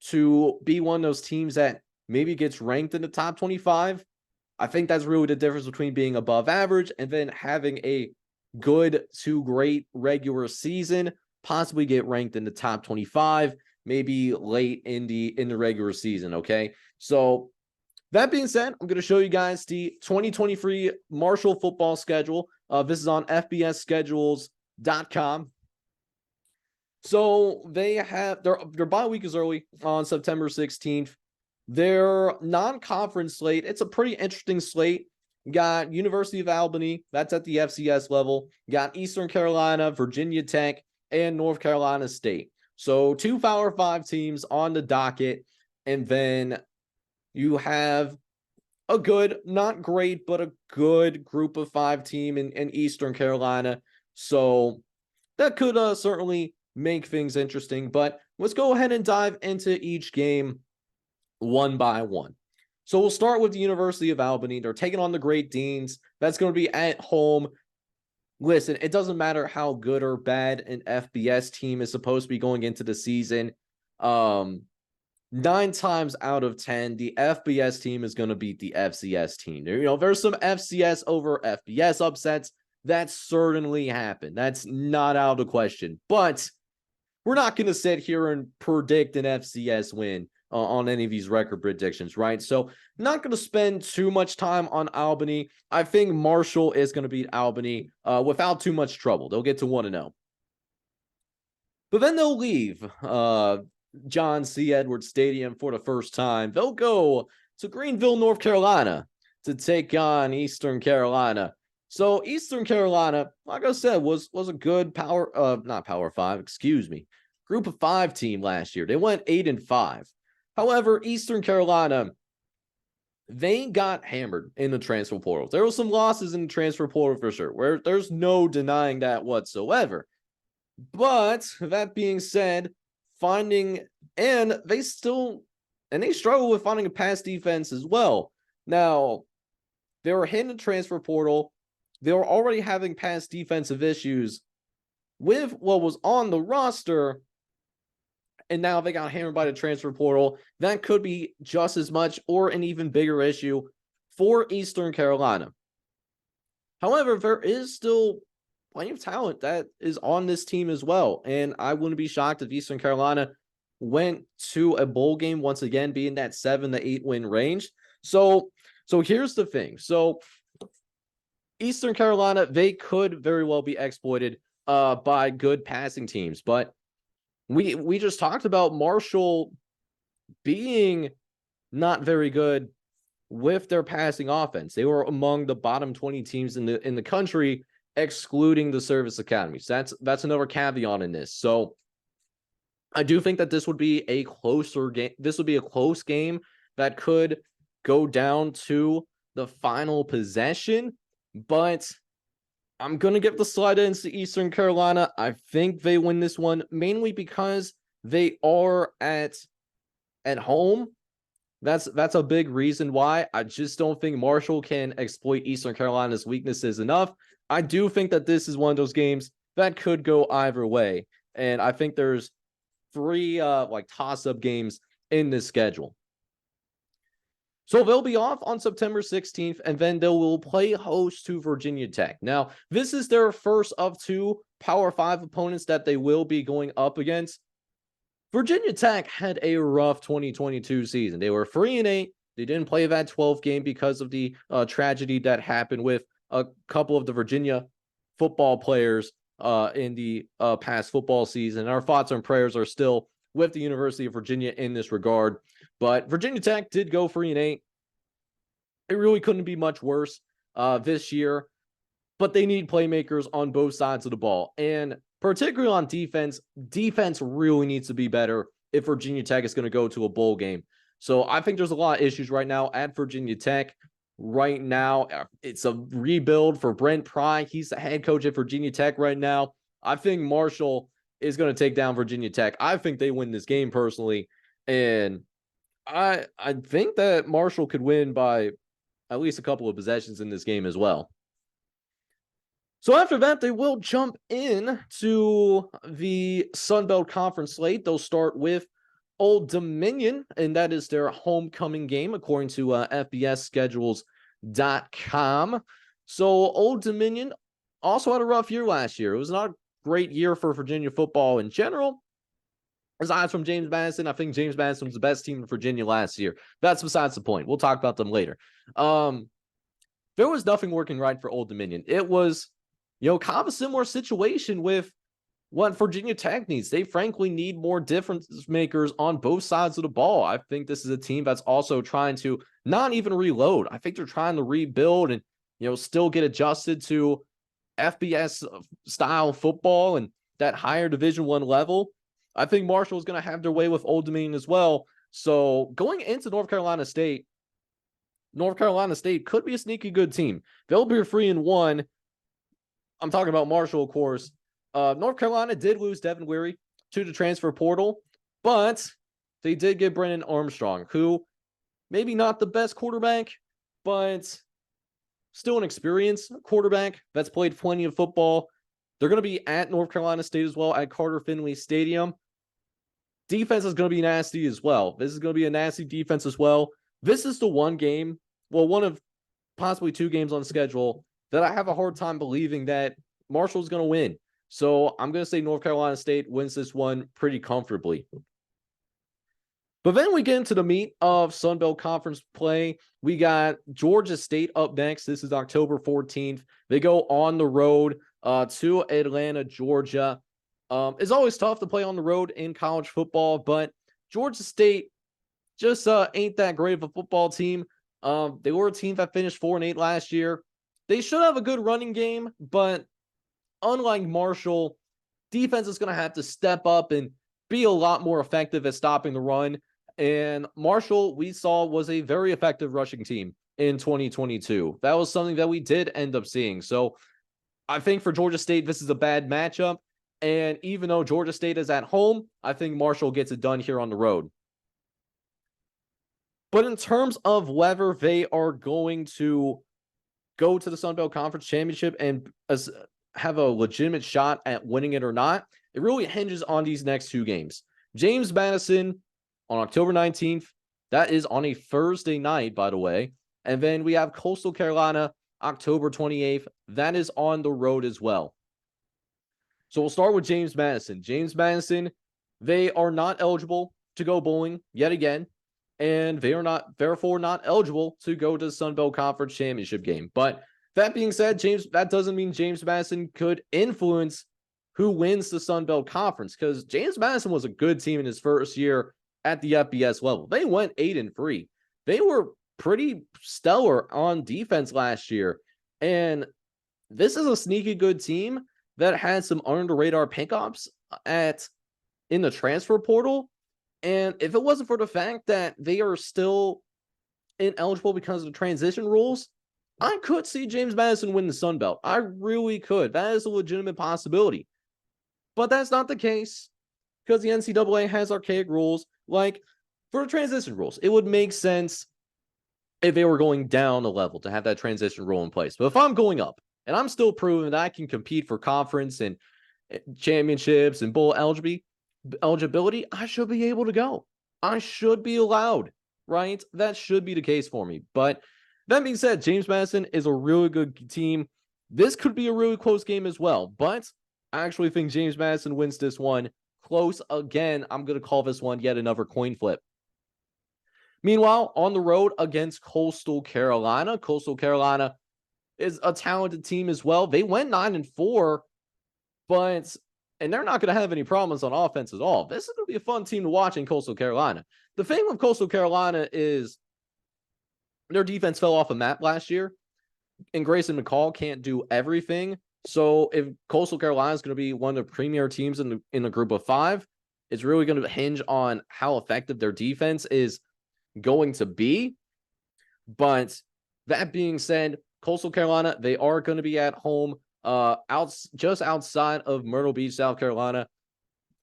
to be one of those teams that maybe gets ranked in the top 25. I think that's really the difference between being above average and then having a good to great regular season, possibly get ranked in the top 25, maybe late in the regular season. Okay. So that being said, I'm going to show you guys the 2023 Marshall football schedule. This is on FBSschedules.com. So they have their bye week is early on September 16th. Their non-conference slate, it's a pretty interesting slate. You got University of Albany, that's at the FCS level. You got Eastern Carolina, Virginia Tech, and North Carolina State. So 2 Power 5 teams on the docket. And then you have a good, not great, but a good group of 5 team in Eastern Carolina. So that could certainly make things interesting. But let's go ahead and dive into each game one by one. So we'll start with the University of Albany. They're taking on the Great Deans. That's going to be at home. Listen, it doesn't matter how good or bad an FBS team is supposed to be going into the season. 9 times out of 10, the FBS team is going to beat the FCS team. There's some FCS over FBS upsets. That certainly happened. That's not out of the question. But we're not going to sit here and predict an FCS win on any of these record predictions, right? So not going to spend too much time on Albany. I think Marshall is going to beat Albany without too much trouble. They'll get to 1-0. But then they'll leave John C. Edwards Stadium for the first time. They'll go to Greenville, North Carolina to take on Eastern Carolina. So Eastern Carolina, like I said, was a good not Power 5, Group of 5 team last year. They went 8-5. However, Eastern Carolina they got hammered in the transfer portal. There were some losses in the transfer portal for sure, where there's no denying that whatsoever. But that being said, they struggle with finding a pass defense as well. Now, they were hitting the transfer portal. They were already having pass defensive issues with what was on the roster, and now they got hammered by the transfer portal. That could be just as much or an even bigger issue for Eastern Carolina. However, there is still plenty of talent that is on this team as well, and I wouldn't be shocked if Eastern Carolina went to a bowl game once again, being that 7 to 8 win range. So here's the thing. So Eastern Carolina, they could very well be exploited by good passing teams, but we just talked about Marshall being not very good with their passing offense. They were among the bottom 20 teams in the country, excluding the service academies. That's another caveat in this. So I do think that this would be a closer game. This would be a close game that could go down to the final possession, but I'm going to give the slide ins to Eastern Carolina. I think they win this one, mainly because they are at home. That's a big reason why. I just don't think Marshall can exploit Eastern Carolina's weaknesses enough. I do think that this is one of those games that could go either way. And I think there's 3 toss-up games in this schedule. So they'll be off on September 16th, and then they will play host to Virginia Tech. Now, this is their first of 2 Power 5 opponents that they will be going up against. Virginia Tech had a rough 2022 season. They were 3-8. They didn't play that 12th game because of the tragedy that happened with a couple of the Virginia football players in the past football season. Our thoughts and prayers are still with the University of Virginia in this regard. But Virginia Tech did go 3-8. It really couldn't be much worse this year. But they need playmakers on both sides of the ball. And particularly on defense, defense really needs to be better if Virginia Tech is going to go to a bowl game. So I think there's a lot of issues right now at Virginia Tech. Right now, it's a rebuild for Brent Pry. He's the head coach at Virginia Tech right now. I think Marshall is going to take down Virginia Tech. I think they win this game personally. And I think that Marshall could win by at least a couple of possessions in this game as well. So after that, they will jump in to the Sun Belt Conference slate. They'll start with Old Dominion, and that is their homecoming game, according to FBSschedules.com. So Old Dominion also had a rough year last year. It was not a great year for Virginia football in general. Aside from James Madison, I think James Madison was the best team in Virginia last year. That's besides the point. We'll talk about them later. There was nothing working right for Old Dominion. It was, kind of a similar situation with what Virginia Tech needs. They frankly need more difference makers on both sides of the ball. I think this is a team that's also trying to not even reload. I think they're trying to rebuild and, still get adjusted to FBS style football and that higher Division I level. I think Marshall is going to have their way with Old Dominion as well. So going into North Carolina State could be a sneaky good team. They'll be 3-1. I'm talking about Marshall, of course. North Carolina did lose Devin Weary to the transfer portal, but they did get Brennan Armstrong, who maybe not the best quarterback, but still an experienced quarterback that's played plenty of football. They're going to be at North Carolina State as well at Carter Finley Stadium. Defense is going to be nasty as well. This is going to be a nasty defense as well. This is the one game, one of possibly 2 games on schedule that I have a hard time believing that Marshall's going to win. So I'm going to say North Carolina State wins this one pretty comfortably. But then we get into the meat of Sun Belt Conference play. We got Georgia State up next. This is October 14th. They go on the road to Atlanta, Georgia. It's always tough to play on the road in college football, but Georgia State just ain't that great of a football team. They were a team that finished 4-8 last year. They should have a good running game, but unlike Marshall, defense is going to have to step up and be a lot more effective at stopping the run. And Marshall, we saw, was a very effective rushing team in 2022. That was something that we did end up seeing. So I think for Georgia State, this is a bad matchup. And even though Georgia State is at home, I think Marshall gets it done here on the road. But in terms of whether they are going to go to the Sun Belt Conference Championship and have a legitimate shot at winning it or not, it really hinges on these next two games. James Madison on October 19th. That is on a Thursday night, by the way. And then we have Coastal Carolina October 28th. That is on the road as well. So we'll start with James Madison. James Madison, they are not eligible to go bowling yet again. And they are therefore not eligible to go to the Sun Belt Conference Championship game. But that being said, that doesn't mean James Madison could influence who wins the Sun Belt Conference, because James Madison was a good team in his first year at the FBS level. They went 8-3. They were pretty stellar on defense last year. And this is a sneaky good team that had some under the radar pickups in the transfer portal. And if it wasn't for the fact that they are still ineligible because of the transition rules, I could see James Madison win the Sun Belt. I really could. That is a legitimate possibility. But that's not the case, because the NCAA has archaic rules. Like, for the transition rules, it would make sense if they were going down a level to have that transition rule in place. But if I'm going up and I'm still proving that I can compete for conference and championships and bowl eligibility, I should be able to go. I should be allowed, right? That should be the case for me. But that being said, James Madison is a really good team. This could be a really close game as well, but I actually think James Madison wins this one close. Again, I'm going to call this one yet another coin flip. Meanwhile, on the road against Coastal Carolina. Coastal Carolina is a talented team as well. They went 9-4, and they're not going to have any problems on offense at all. This is going to be a fun team to watch in Coastal Carolina. The thing with Coastal Carolina is their defense fell off a map last year, and Grayson McCall can't do everything. So if Coastal Carolina is going to be one of the premier teams in the group of five, it's really going to hinge on how effective their defense is going to be. But that being said, Coastal Carolina, they are going to be at home just outside of Myrtle Beach, South Carolina.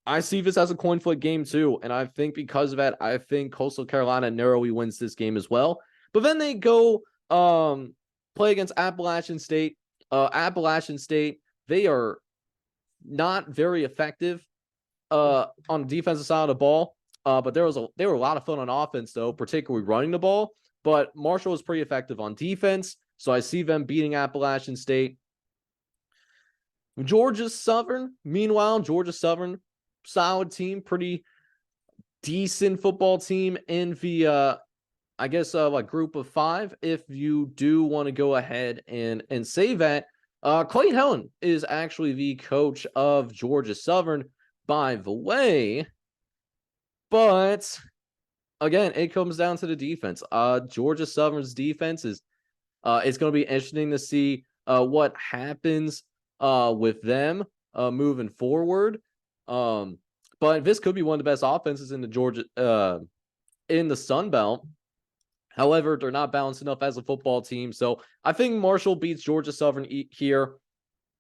I see this as a coin flip game too, and I think because of that, I think Coastal Carolina narrowly wins this game as well. But then they go play against Appalachian State. Appalachian State, they are not very effective on the defensive side of the ball. But they were a lot of fun on offense, though, particularly running the ball. But Marshall was pretty effective on defense, so I see them beating Appalachian State. Georgia Southern, meanwhile, Georgia Southern, solid team, pretty decent football team in the, like group of five. If you do want to go ahead and say that, Clay Helen is actually the coach of Georgia Southern, by the way. But again, it comes down to the defense. Georgia Southern's defense is it's going to be interesting to see what happens with them moving forward. But this could be one of the best offenses in the Sun Belt. However, they're not balanced enough as a football team. So I think Marshall beats Georgia Southern here.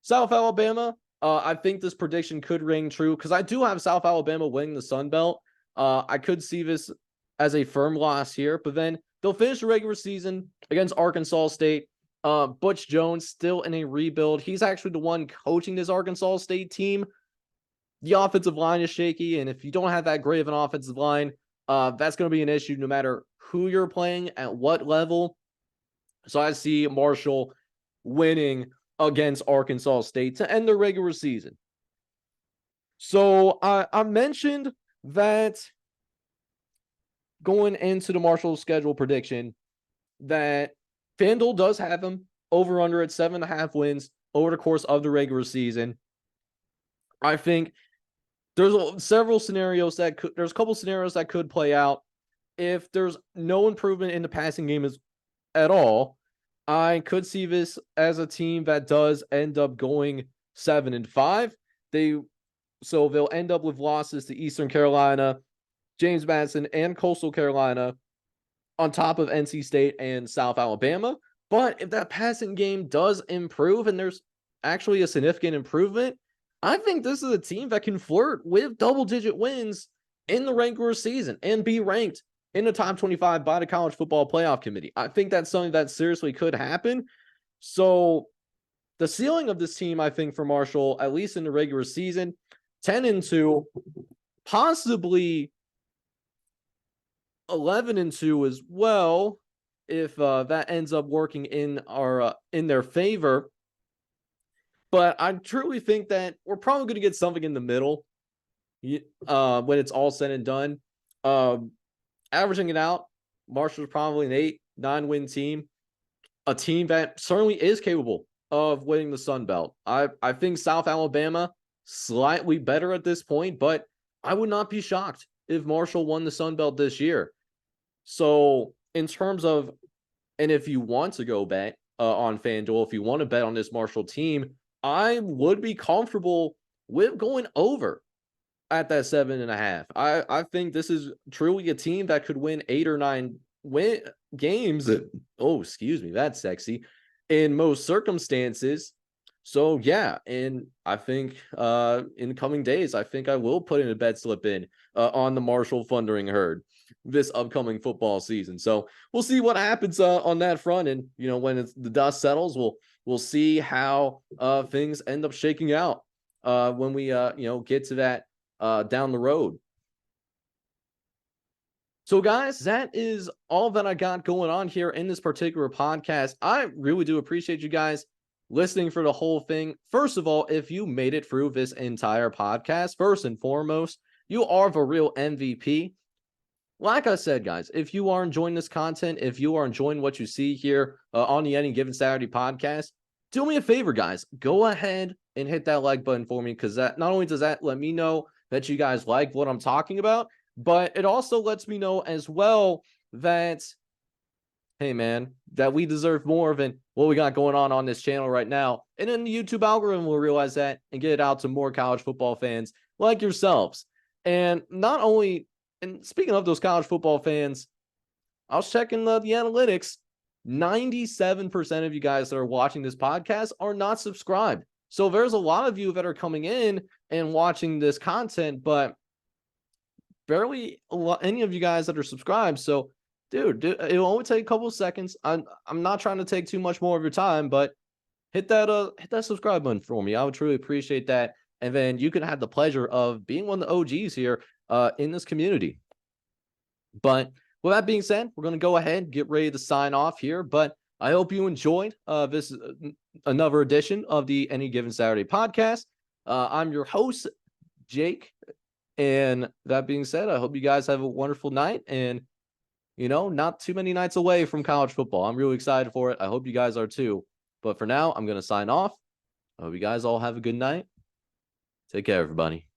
South Alabama, I think this prediction could ring true because I do have South Alabama winning the Sun Belt. I could see this as a firm loss here, but then they'll finish the regular season against Arkansas State. Butch Jones still in a rebuild. He's actually the one coaching this Arkansas State team. The offensive line is shaky, and if you don't have that great of an offensive line, that's going to be an issue no matter who you're playing at what level. So I see Marshall winning against Arkansas State to end the regular season. So I mentioned that going into the Marshall schedule prediction that FanDuel does have them over under at 7.5 wins over the course of the regular season. I think there's a couple scenarios that could play out. If there's no improvement in the passing game at all, I could see this as a team that does end up going 7-5. They'll end up with losses to Eastern Carolina, James Madison, and Coastal Carolina on top of NC State and South Alabama. But if that passing game does improve and there's actually a significant improvement, I think this is a team that can flirt with double-digit wins in the regular season and be ranked in the top 25 by the College Football Playoff Committee. I think that's something that seriously could happen. So the ceiling of this team, I think, for Marshall, at least in the regular season, 10-2, possibly 11-2 as well, if that ends up working in their favor. But I truly think that we're probably going to get something in the middle when it's all said and done. Averaging it out, Marshall's probably an 8-9 win team, a team that certainly is capable of winning the Sun Belt. I think South Alabama slightly better at this point, but I would not be shocked if Marshall won the Sun Belt this year. So in terms of, and if you want to go bet on FanDuel, if you want to bet on this Marshall team, I would be comfortable with going over at that 7.5. I think this is truly a team that could win 8 or 9 games. Oh, excuse me, that's sexy in most circumstances. So yeah, and I think in the coming days, I think I will put in a bet slip in on the Marshall Thundering Herd this upcoming football season. So we'll see what happens on that front, and when the dust settles, we'll see how things end up shaking out when we get to that down the road. So guys, that is all that I got going on here in this particular podcast. I really do appreciate you guys listening for the whole thing. First of all, if you made it through this entire podcast, first and foremost, you are the real MVP. Like I said, guys, if you are enjoying this content, if you are enjoying what you see here on the Any Given Saturday podcast, do me a favor, guys. Go ahead and hit that like button for me, because that not only does that let me know that you guys like what I'm talking about, but it also lets me know as well that, hey, man, that we deserve more than what we got going on this channel right now. And then the YouTube algorithm will realize that and get it out to more college football fans like yourselves. And not only, and speaking of those college football fans, I was checking the analytics. 97% of you guys that are watching this podcast are not subscribed. So there's a lot of you that are coming in and watching this content, but barely any of you guys that are subscribed. So, dude, it'll only take a couple of seconds. I'm not trying to take too much more of your time, but hit that subscribe button for me. I would truly appreciate that. And then you can have the pleasure of being one of the OGs here in this community. But with that being said, we're going to go ahead and get ready to sign off here. But I hope you enjoyed this another edition of the Any Given Saturday podcast. I'm your host, Jake. And that being said, I hope you guys have a wonderful night, and not too many nights away from college football. I'm really excited for it. I hope you guys are too. But for now, I'm going to sign off. I hope you guys all have a good night. Take care, everybody.